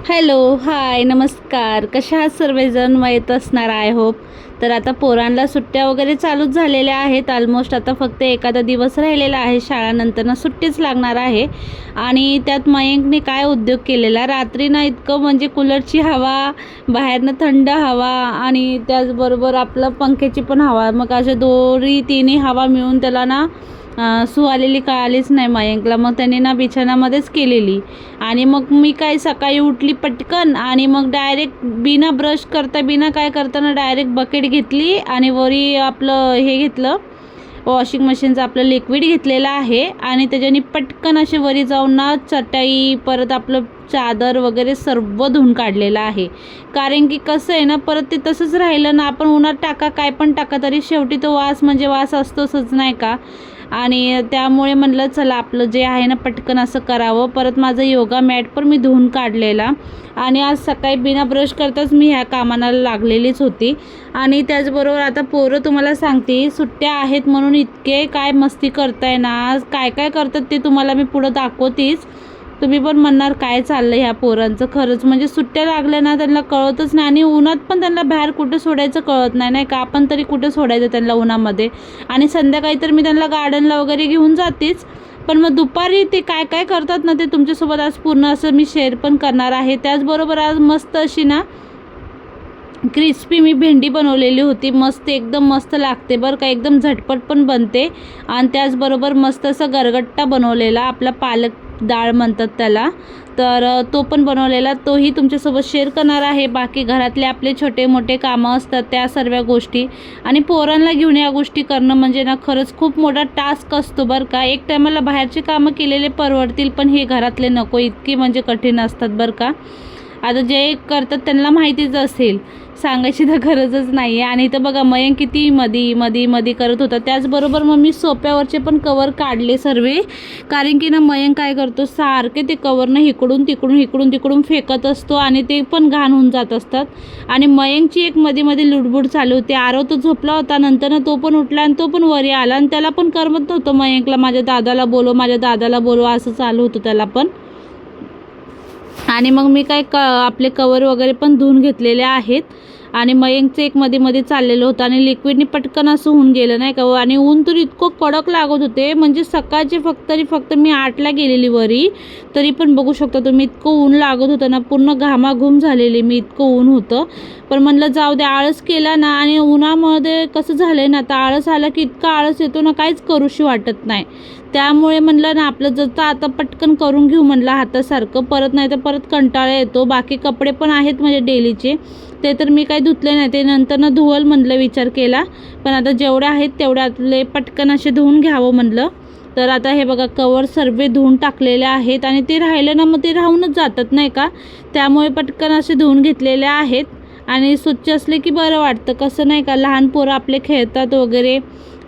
Hello, हाय, नमस्कार. कशा आहात सर्वजण? माहीत असणार आय होप. तर आता पोरांना सुट्ट्या वगैरे चालूच झालेल्या आहेत. ऑलमोस्ट आता फक्त एखादा दिवस राहिलेला आहे. शाळानंतर सुट्टीच लागणार आहे. आणि त्यात मयंकने काय उद्योग केलेला, रात्री ना इतकं म्हणजे कूलरची हवा, बाहेरनं थंड हवा आणि त्याचबरोबर आपलं पंख्याची पण हवा, मग अशा तिन्ही हवा मिळून त्याला ना आलेली कळालीच नाही मयंकला. मग त्याने ना बिछाणामध्येच केलेली. आणि मग मी काय सकाळी उठली पटकन आणि मग डायरेक्ट बिना ब्रश करता बिना काय करताना डायरेक्ट बकेट घेतली आणि वरी आपलं हे घेतलं, वॉशिंग मशीनचं आपलं लिक्विड घेतलेलं आहे आणि त्याच्याने पटकन असे वरी जाऊन ना चटाई परत आपलं चादर वगैरे सर्व धुवून काढलेलं आहे. कारण की कसं आहे ना, परत ते तसंच राहिलं ना, आपण उन्हात टाका काय पण टाका तरी शेवटी तो वास म्हणजे वास असतोच नाही का. आणि त्यामुळे म्हटलं चला आपलं जे आहे ना पटकन असं करावं. परत माझा योगा मॅट पण मी धुवून काढलेला आणि आज सकाळी बिना ब्रश करताच मी ह्या कामाला लागलेलीच होती. आणि त्याचबरोबर आता पोरं तुम्हाला सांगते सुट्ट्या आहेत म्हणून इतके काय मस्ती करताय ना, काय काय करतात ते तुम्हाला मी पुढं दाखवतेच. तुम्ही पण म्हणणार काय चाललं ह्या पोरांचं. खरंच म्हणजे सुट्ट्या लागल्या ना त्यांना कळतच नाही आणि उन्हात पण त्यांना बाहेर कुठे सोडायचं कळत नाही का. आपण तरी कुठे सोडायचं त्यांना उन्हामध्ये. आणि संध्याकाळी तर मी त्यांना गार्डनला वगैरे घेऊन जातेच, पण मग दुपारी ते काय काय करतात ना ते तुमच्यासोबत आज पूर्ण असं मी शेअर पण करणार आहे. त्याचबरोबर आज मस्त अशी ना क्रिस्पी मी भेंडी बनवलेली होती. मस्त एकदम मस्त लागते बरं का, एकदम झटपट पण बनते. आणि त्याचबरोबर मस्त असं गरगट्टा बनवलेला, आपला पालक डाळ म्हणतात त्याला, तर तो पण बनवलेला, तोही तुमच्यासोबत शेअर करणार आहे. बाकी घरातले आपले छोटे मोठे कामं असतात त्या सर्व गोष्टी आणि पोरांना घेऊन या गोष्टी करणं म्हणजे ना खरंच खूप मोठा टास्क असतो बरं का. एक टायमाला बाहेरचे कामं केलेले परवडतील, पण हे घरातले नको, इतकी म्हणजे कठीण असतात बरं का. आता जे करतात त्यांना माहितीच असेल, सांगायची तर गरजच नाही आहे. आणि इथं बघा मयंक किती मधी करत होता. त्याचबरोबर मग मी सोप्यावरचे पण कवर काढले सर्व, कारण की ना मयंक काय करतो सारखे ते कवरनं इकडून तिकडून फेकत असतो आणि ते पण घाण होऊन जात असतात. आणि मयंकची एक मध्ये लुडबुड चालू होती. आरव तो झोपला होता, नंतर ना तो पण उठला आणि तो पण वरी आला आणि त्याला पण करमत नव्हतं मयंकला, माझ्या दादाला बोलव असं चालू होतं त्याला पण. आणि मग मी काय आपले कवर वगैरे पण धुवून घेतलेले आहेत. आणि मयंकचं एक मध्ये चाललेलं होतं आणि लिक्विडनी पटकन असं होऊन गेलं नाही का. आणि ऊन तर इतकं कडक लागत होते, म्हणजे सकाळचे फक्त मी 8ला गेलेली वरी, तरी पण बघू शकता तुम्ही इतकं ऊन लागत होतं ना, पूर्ण घामाघूम झालेली मी, इतकं ऊन होतं. पण म्हणलं जाऊ दे, आळस केला ना. आणि उन्हामध्ये कसं झालं आहे ना, आता आळस आला की इतका आळस येतो ना, काहीच करूशी वाटत नाही. त्यामुळे म्हणलं ना आपलं जसं आता पटकन करून घेऊ म्हणलं हातासारखं, परत नाही तर परत कंटाळा येतो. बाकी कपडे पण आहेत म्हणजे डेलीचे, ते तर मी काही धुतले नाही, ते नंतरनं धुवल म्हणलं विचार केला. पण आता जेवढे आहेत तेवढ्यातले पटकन असे धुवून घ्यावं म्हणलं. तर आता हे बघा कवर सर्व धुवून टाकलेले आहेत आणि ते राहिलं ना मग ते राहूनच जातात नाही का. त्यामुळे पटकन असे धुवून घेतलेले आहेत. आणि स्वच्छ असले की बरं वाटतं, कसं नाही का, लहान पोरं आपले खेळतात वगैरे,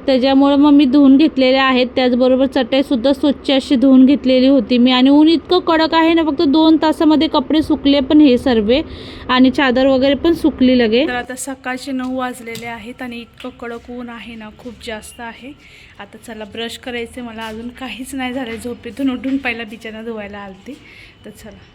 त्याच्यामुळं मग मी धुवून घेतलेले आहेत. त्याचबरोबर चटईसुद्धा स्वच्छ अशी धुवून घेतलेली होती मी. आणि ऊन इतकं कडक आहे ना, फक्त 2 तासामध्ये कपडे सुकले पण हे सर्व, आणि चादर वगैरे पण सुकली लगे. तर आता सकाळचे 9 वाजलेले आहेत आणि इतकं कडक ऊन आहे ना, खूप जास्त आहे. आता चला ब्रश करायचे, मला अजून काहीच नाही झालं, झोपेतून उठून पहिला बिछाना धुवायला आलती. तर चला.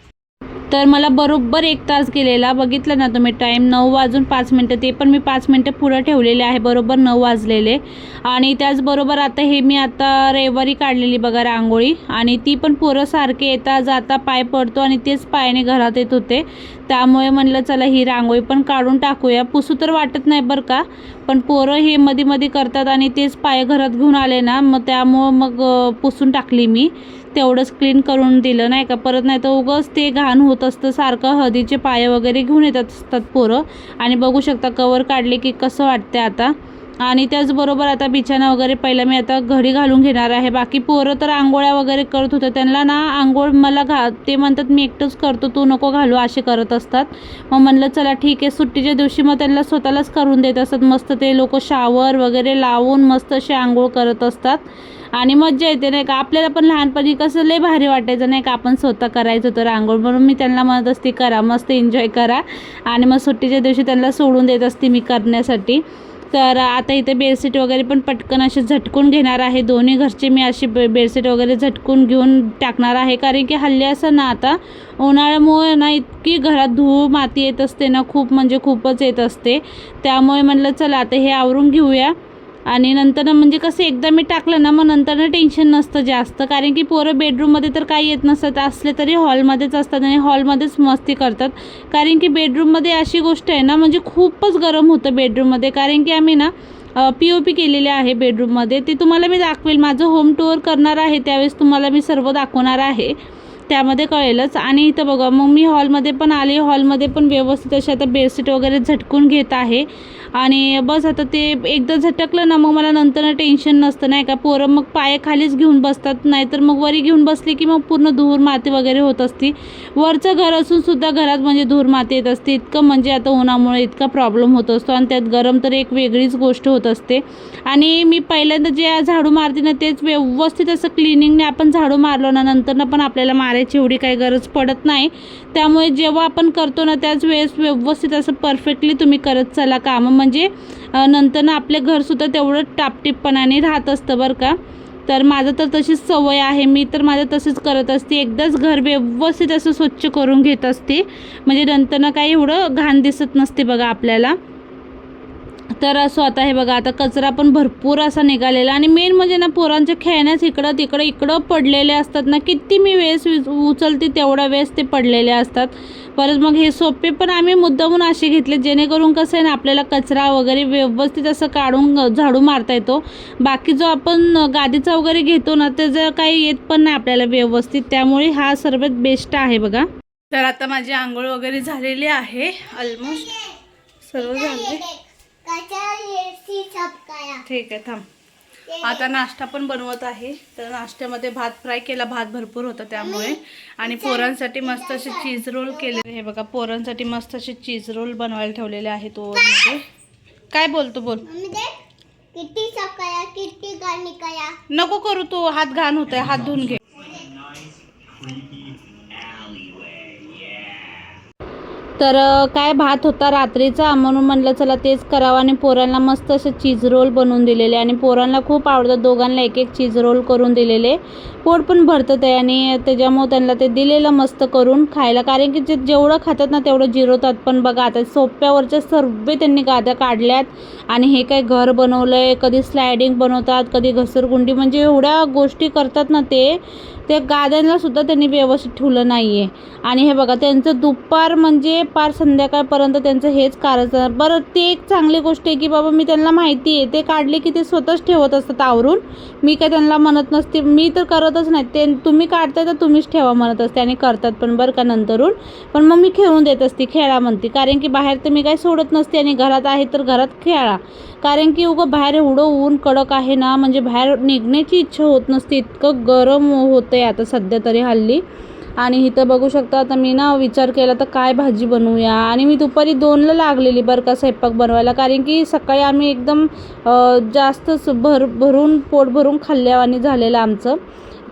तर मला बरोबर 1 तास गेलेला, बघितलं ना तुम्ही टाईम, 9:05, ते पण मी 5 मिनटं पुढं ठेवलेले आहे, बरोबर 9 वाजलेले. आणि त्याचबरोबर आता हे मी आता रविवारी काढलेली बघा रांगोळी, आणि ती पण पोरं सारखे येता जाता पाय पडतो आणि तेच पायाने घरात येत होते. त्यामुळे म्हणलं चला ही रांगोळी पण काढून टाकूया. पुसू तर वाटत नाही बरं का, पण पोरं हे मध्ये करतात आणि तेच पाय घरात घेऊन आले ना, मग त्यामुळं मग पुसून टाकली मी. तेवढंच क्लीन करून दिलं नाही का. परत नाही तर उगाच ते घाण होत असतं, सारखं हळदीचे पाय वगैरे घेऊन येतात असतात पोरं. आणि बघू शकता कवर काढले की कसं वाटते आता. आणि त्याचबरोबर आता बिछाना वगैरे पहिला मी आता घडी घालून घेणार आहे. बाकी पोरं तर आंघोळ्या वगैरे करत होतं, त्यांना ना आंघोळ मला ते म्हणतात मी एकटंच करतो तू नको घालू असे करत असतात. मग म्हणलं चला ठीक आहे, सुट्टीच्या दिवशी मग त्यांना स्वतःलाच करून देत असतात. मस्त ते लोक शावर वगैरे लावून मस्त असे आंघोळ करत असतात आणि मज्जा येते नाही का. आपल्याला पण लहानपणी कसं लय भारी वाटायचं नाही का, आपण स्वतः करायचं तर आंघोळ. म्हणून मी त्यांना म्हणत असते करा, मस्त एन्जॉय करा. आणि मग सुट्टीच्या दिवशी त्यांना सोडून देत असते मी करण्यासाठी. तर आता इथे बेडशीट वगैरे पण पटकन असे झटकून घेणार आहे. दोन्ही घरचे मी अशी बेडशीट वगैरे झटकून घेऊन टाकणार आहे. कारण की हल्ली असं ना आता उन्हाळ्यामुळे ना इतकी घरात धूळ माती येत असते ना, खूप म्हणजे खूपच येत असते. त्यामुळे म्हणलं चला आता हे आवरून घेऊया. आणि नंतर म्हणजे कसं एकदा मी टाकलं ना मग नंतर टेन्शन नसतं जास्त. कारण की पोरं बेडरूममध्ये तर काही येत नसतात, असले तरी हॉलमध्येच असतात आणि हॉलमध्येच मस्ती करतात. कारण की बेडरूममध्ये अशी गोष्ट आहे ना, म्हणजे खूपच गरम होतं बेडरूममध्ये. कारण की आम्ही ना POP केलेले आहे बेडरूममध्ये. ते तुम्हाला मी दाखवेल, माझं होम टूर करणार आहे त्यावेळेस तुम्हाला मी सर्व दाखवणार आहे, त्यामध्ये कळेलच. आणि इथं बघा मग मी हॉलमध्ये पण आले, हॉलमध्ये पण व्यवस्थित असे आता बेडशीट वगैरे झटकून घेत आहे. आणि बस आता ते एकदा झटकलं ना मग मला नंतर टेन्शन नसतं नाही का. पोरं मग पाय खालीच घेऊन बसतात, नाहीतर मग वरी घेऊन बसले की मग पूर्ण धूळ माती वगैरे होत असते. वरचं घर असून सुद्धा घरात म्हणजे धूळ माती येत असते. इतकं म्हणजे आता उन्हामुळे इतका प्रॉब्लेम होत असतो आणि त्यात गरम तर एक वेगळीच गोष्ट होत असते. आणि मी पहिल्यांदा जे झाडू मारते ना तेच व्यवस्थित असं क्लिनिंगने आपण झाडू मारलो ना नंतर पण आपल्याला मारायची एवढी काही गरज पडत नाही. त्यामुळे जेव्हा आपण करतो ना त्याच वेळेस व्यवस्थित असं परफेक्टली तुम्ही करत चला कामं, म्हणजे नंतर ना आपलं घरसुद्धा तेवढं टापटीपपणाने राहत असतं बरं का. तर माझं तर तशीच सवय आहे, मी तर माझं तसंच करत असते. एकदाच घर व्यवस्थित असं स्वच्छ करून घेत असते, म्हणजे नंतर ना काही एवढं घाण दिसत नसते बघा आपल्याला. तर असं आता हे बघा आता कचरा पण भरपूर असा निघालेला. आणि मेन म्हणजे ना पोरांच्या खेळण्यास इकडं पडलेले असतात ना, किती मी वेळेस उचलते तेवढा वेळेस ते पडलेले असतात. परत मग हे सोपे पण आम्ही मुद्दामून असे घेतले जेणेकरून कसं आहे ना आपल्याला कचरा वगैरे व्यवस्थित असं काढून झाडू मारता येतो. बाकी जो आपण गादीचा वगैरे घेतो ना त्याचं काही येत पण नाही आपल्याला व्यवस्थित, त्यामुळे हा सर्वात बेस्ट आहे बघा. तर आता माझी आंघोळ वगैरे झालेली आहे, ऑलमोस्ट सर्व झाले. ठीक आहे थांब. आता नाश्ता पण बनवत आहे. तर नाश्त्यामध्ये भात फ्राय केला, भात भरपूर होता त्यामुळे. आणि पोरांसाठी मस्त असे चीज रोल केलेले. हे बघा पोरांसाठी मस्त असे चीज रोल बनवायला ठेवलेले आहेत ओव्हनमध्ये. काय बोलतो बोल. किती सकाळी किती गाणी कया नको करू, तू हात घाण होतोय, हात धुवून घे. तर काय भात होता रात्रीचा म्हणून म्हणलं चला तेच करावं. आणि पोरांना मस्त असे चीज रोल बनवून दिलेले आणि पोरांना खूप आवडतात. दोघांना एक एक चीज रोल करून दिलेले. पोट पण भरतं ते आणि त्याच्यामुळे त्यांना ते दिलेलं मस्त करून खायला. कारण की जेवढं खातात ना तेवढं जिरवतात. पण बघा आता सोप्यावरच्या सर्व त्यांनी गाद्या काढल्यात. आणि हे काय घर बनवलं आहे, कधी स्लायडिंग बनवतात, कधी घसरगुंडी, म्हणजे एवढ्या गोष्टी करतात ना त्या गाद्यांना सुद्धा त्यांनी व्यवस्थित ठेवलं नाही आहे. आणि हे बघा त्यांचं दुपार म्हणजे पार संध्याकाळपर्यंत त्यांचं हेच करायचं. बरं ते एक चांगली गोष्ट आहे की बाबा मी त्यांना माहिती आहे ते काढले की ते स्वतःच ठेवत असतात आवरून. मी काय त्यांना म्हणत नसते, मी तर करतच नाही. ते तुम्ही काढताय तर तुम्हीच ठेवा म्हणत असते आणि करतात पण बरं का नंतरून. पण मग मी खेळून देत असते, खेळा म्हणते. कारण की बाहेर तर मी काय सोडत नसते आणि घरात आहे तर घरात खेळा. कारण की उगं बाहेर एवढं ऊन कडक आहे ना, म्हणजे बाहेर निघण्याची इच्छा होत नसते, इतकं गरम होतं आहे आता सध्या तरी हल्ली. आणि इथं बघू शकता आता मी ना विचार केला तर काय भाजी बनवूया. आणि मी दुपारी 2ला लागलेली बरं का स्वयंपाक बनवायला. कारण की सकाळी आम्ही एकदम जास्तच भरून पोट भरून खाल्ल्यावानी झालेलं आमचं,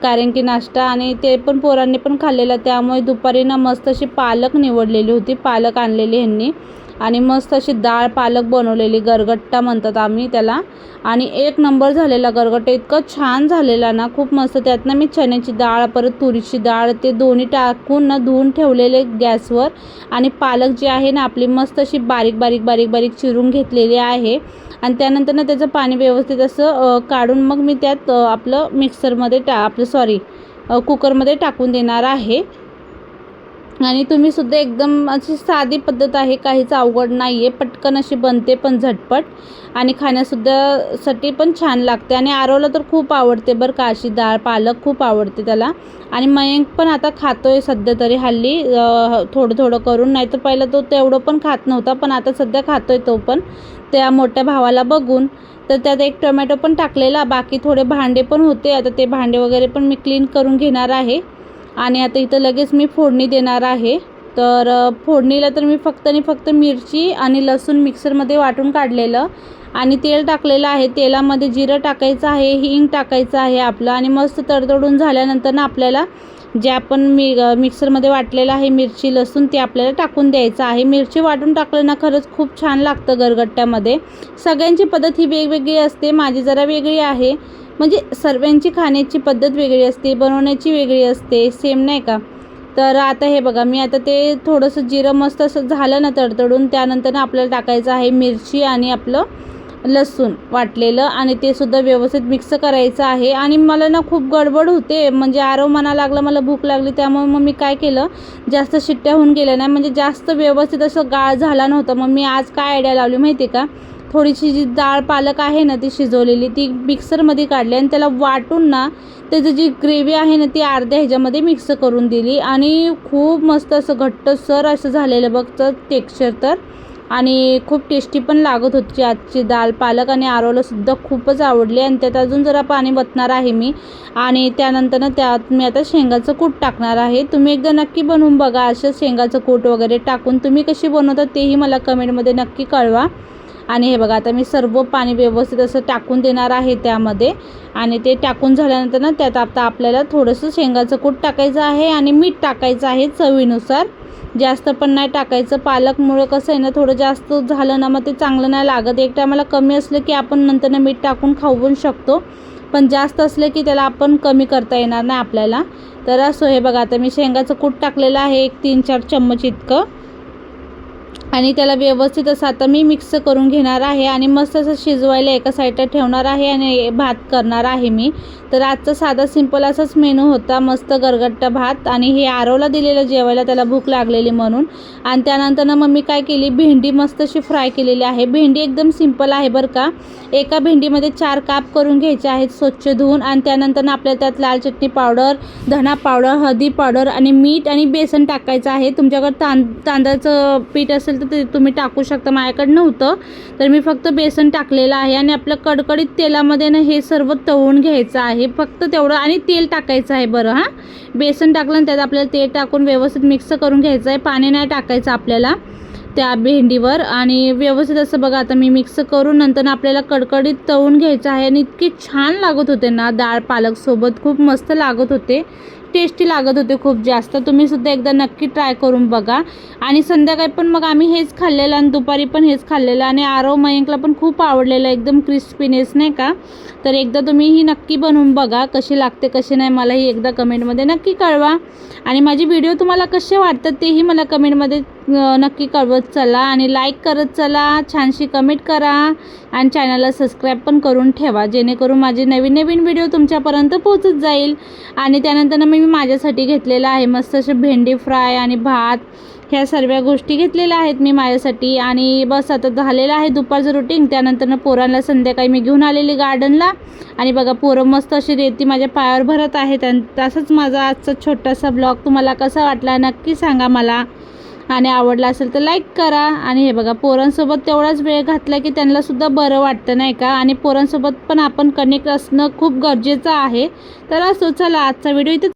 कारण की नाश्ता आणि ते पण पोरांनी पण खाल्लेलं. त्यामुळे दुपारी ना मस्त अशी पालक निवडलेली होती, पालक आणलेली ह्यांनी. आणि मस्त अशी डाळ पालक बनवलेली, गरगट्टा म्हणतात आम्ही त्याला. आणि एक नंबर झालेला गरगट्टा, इतकं छान झालेला ना, खूप मस्त. त्यातनं मी चण्याची डाळ परत तुरीची डाळ ते दोन्ही टाकून ना धुवून ठेवलेले गॅसवर. आणि पालक जी आहे ना आपली मस्त अशी बारीक बारीक बारीक बारीक चिरून घेतलेली आहे. आणि त्यानंतर ना त्याचं पाणी व्यवस्थित असं काढून मग मी त्यात आपलं मिक्सरमध्ये कुकरमध्ये टाकून देणार आहे. आणि तुम्हीसुद्धा एकदम अशी साधी पद्धत आहे, काहीच अवघड नाही आहे, पटकन अशी बनते पण झटपट आणि खाण्यासुद्धासाठी पण छान लागते. आणि आरवला तर खूप आवडते बरं का, अशी डाळ पालक खूप आवडते त्याला. आणि मयंक पण आता खातो आहे सध्या तरी हल्ली थोडं थोडं करून, नाही तर पहिलं तो तेवढं पण खात नव्हता, पण आता सध्या खातो आहे तो पण त्या मोठ्या भावाला बघून. तर त्यात एक टोमॅटो पण टाकलेला, बाकी थोडे भांडे पण होते, आता ते भांडे वगैरे पण मी क्लीन करून घेणार आहे. आणि आता इथं लगेच मी फोडणी देणार आहे. तर फोडणीला तर मी फक्त मिरची आणि लसूण मिक्सरमध्ये वाटून काढलेलं आणि तेल टाकलेलं आहे. तेलामध्ये जिरं टाकायचं आहे, हिंग टाकायचं आहे आपलं आणि मस्त तडतडून झाल्यानंतर ना आपल्याला जे आपण मिक्सरमध्ये वाटलेलं आहे मिरची लसूण ते आपल्याला टाकून द्यायचं आहे. मिरची वाटून टाकलं ना खरंच खूप छान लागतं गरगट्ट्यामध्ये. सगळ्यांची पद्धत ही वेगवेगळी असते, माझी जरा वेगळी आहे, म्हणजे सर्वांची खाण्याची पद्धत वेगळी असते, बनवण्याची वेगळी असते, सेम नाही का. तर आता हे बघा मी आता ते थोडंसं जिरं मस्त असं झालं ना तडतडून, त्यानंतर ना आपल्याला टाकायचं आहे मिरची आणि आपलं लसूण वाटलेलं आणि ते सुद्धा व्यवस्थित मिक्स करायचं आहे. आणि मला ना खूप गडबड होते, म्हणजे आरव म्हणायला लागला मला भूक लागली, त्यामुळे मग मी काय केलं जास्त शिट्ट्या होऊन गेल्या नाही, म्हणजे जास्त व्यवस्थित असं गाळ झाला नव्हता. मग मी आज काय आयडिया लावली माहिती आहे का, थोडीशी जी डाळ पालक आहे ना ती शिजवलेली ती मिक्सरमध्ये काढली आणि त्याला वाटून ना त्याची जी ग्रेव्ही आहे ना ती अर्ध्या ह्याच्यामध्ये मिक्स करून दिली आणि खूप मस्त असं घट्टसर असं झालेलं बघतं टेक्स्चर. तर आणि खूप टेस्टी पण लागत होती आजची डाळ पालक आणि आरवलासुद्धा खूपच आवडली. आणि त्यात अजून जरा पाणी वतणार आहे मी आणि त्यानंतर ना त्यात मी आता शेंगाचं कूट टाकणार आहे. तुम्ही एकदा नक्की बनवून बघा असं शेंगाचं कूट वगैरे टाकून, तुम्ही कशी बनवता तेही मला कमेंटमध्ये नक्की कळवा. आणि हे बघा आता मी सर्व पाणी व्यवस्थित असं टाकून देणार आहे त्यामध्ये आणि ते टाकून झाल्यानंतर ना त्यात आता आपल्याला थोडंसं शेंगाचं कूट टाकायचं आहे आणि मीठ टाकायचं आहे चवीनुसार, जास्त पण नाही टाकायचं. पालकमुळे कसं आहे ना थोडं जास्त झालं ना मग ते चांगलं नाही लागत. एक टायमाला कमी असलं की आपण नंतर मीठ टाकून खाऊ पण शकतो, पण जास्त असलं की त्याला आपण कमी करता येणार नाही आपल्याला. तर असं हे बघा आता मी शेंगाचं कूट टाकलेलं आहे एक 3-4 चम्मच इतकं आणि त्याला व्यवस्थित असं आता मी मिक्स करून घेणार आहे आणि मस्त असं शिजवायला एका साईडला ठेवणार आहे आणि भात करणार आहे मी. तर आजचा साधा सिंपल असाच मेनू होता, मस्त गरगट्टा भात आणि हे आरवला दिलेलं जेवायला त्याला भूक लागलेली म्हणून. आणि त्यानंतर ना मग मी काय केली, भेंडी मस्त अशी फ्राय केलेली आहे. भेंडी एकदम सिंपल आहे बरं का, एका भेंडीमध्ये 4 काप करून घ्यायचे आहेत स्वच्छ धुवून आणि त्यानंतर ना आपल्याला त्यात लाल चटणी पावडर, धना पावडर, हळदी पावडर आणि मीठ आणि बेसन टाकायचं आहे. तुमच्याकडे तांदळाचं पीठ असेल तर ते तुम्ही टाकू शकता, माझ्याकडे नव्हतं तर मी फक्त बेसन टाकलेलं आहे. आणि आपलं कडकडीत तेलामध्ये ना हे सर्व तळून घ्यायचं आहे फक्त तेवढं आणि तेल टाकायचं आहे बरं. हां, बेसन टाकलं आणि त्यात आपल्याला तेल टाकून व्यवस्थित मिक्स करून घ्यायचं आहे, पाणी नाही टाकायचं आपल्याला त्या भेंडीवर. आणि व्यवस्थित असं बघा आता मी मिक्स करून नंतर आपल्याला कडकडीत तळून घ्यायचं आहे. आणि इतके छान लागत होते ना डाळ पालकसोबत, खूप मस्त लागत होते, टेस्टी लागत होते खूप जास्त. तुम्हीसुद्धा एकदा नक्की ट्राय करून बघा. आणि संध्याकाळी पण मग आम्ही हेच खाल्लेलं आणि दुपारी पण हेच खाल्लेलं आणि आरव मयंकला पण खूप आवडलेलं, एकदम क्रिस्पीनेस नाही का. तर एकदा तुम्ही ही नक्की बनवून बघा, कशी लागते कशी नाही मलाही एकदा कमेंटमध्ये नक्की कळवा. आणि माझे व्हिडिओ तुम्हाला कसे वाटतात तेही मला कमेंटमध्ये नक्की कळवत चला आणि लाईक करत चला, छानशी कमेंट करा आणि चॅनलला सबस्क्राईब पण करून ठेवा, जेणेकरून माझे नवीन नवीन व्हिडिओ तुमच्यापर्यंत पोहोचत जाईल. आणि त्यानंतर मी माझ्यासाठी घेतलेलं आहे मस्त असे भेंडी फ्राय आणि भात, ह्या सर्व गोष्टी घेतलेल्या आहेत मी माझ्यासाठी. आणि बस आता झालेलं आहे दुपारचं रुटीन. त्यानंतर पोरांना संध्याकाळी मी घेऊन आलेली गार्डनला आणि बघा पोरं मस्त अशी रेती माझ्या पायावर भरत आहेत. आणि तसंच माझा आजचा छोटासा ब्लॉग तुम्हाला कसा वाटला नक्की सांगा मला आणि आवडला असेल तर लाईक करा. आणि हे बघा पोरांसोबत तेवढाच वेळ घातला की त्यांनासुद्धा बरं वाटतं नाही का. आणि पोरांसोबत पण आपण कनेक्ट असणं खूप गरजेचं आहे. तर असो चला आजचा व्हिडिओ इथे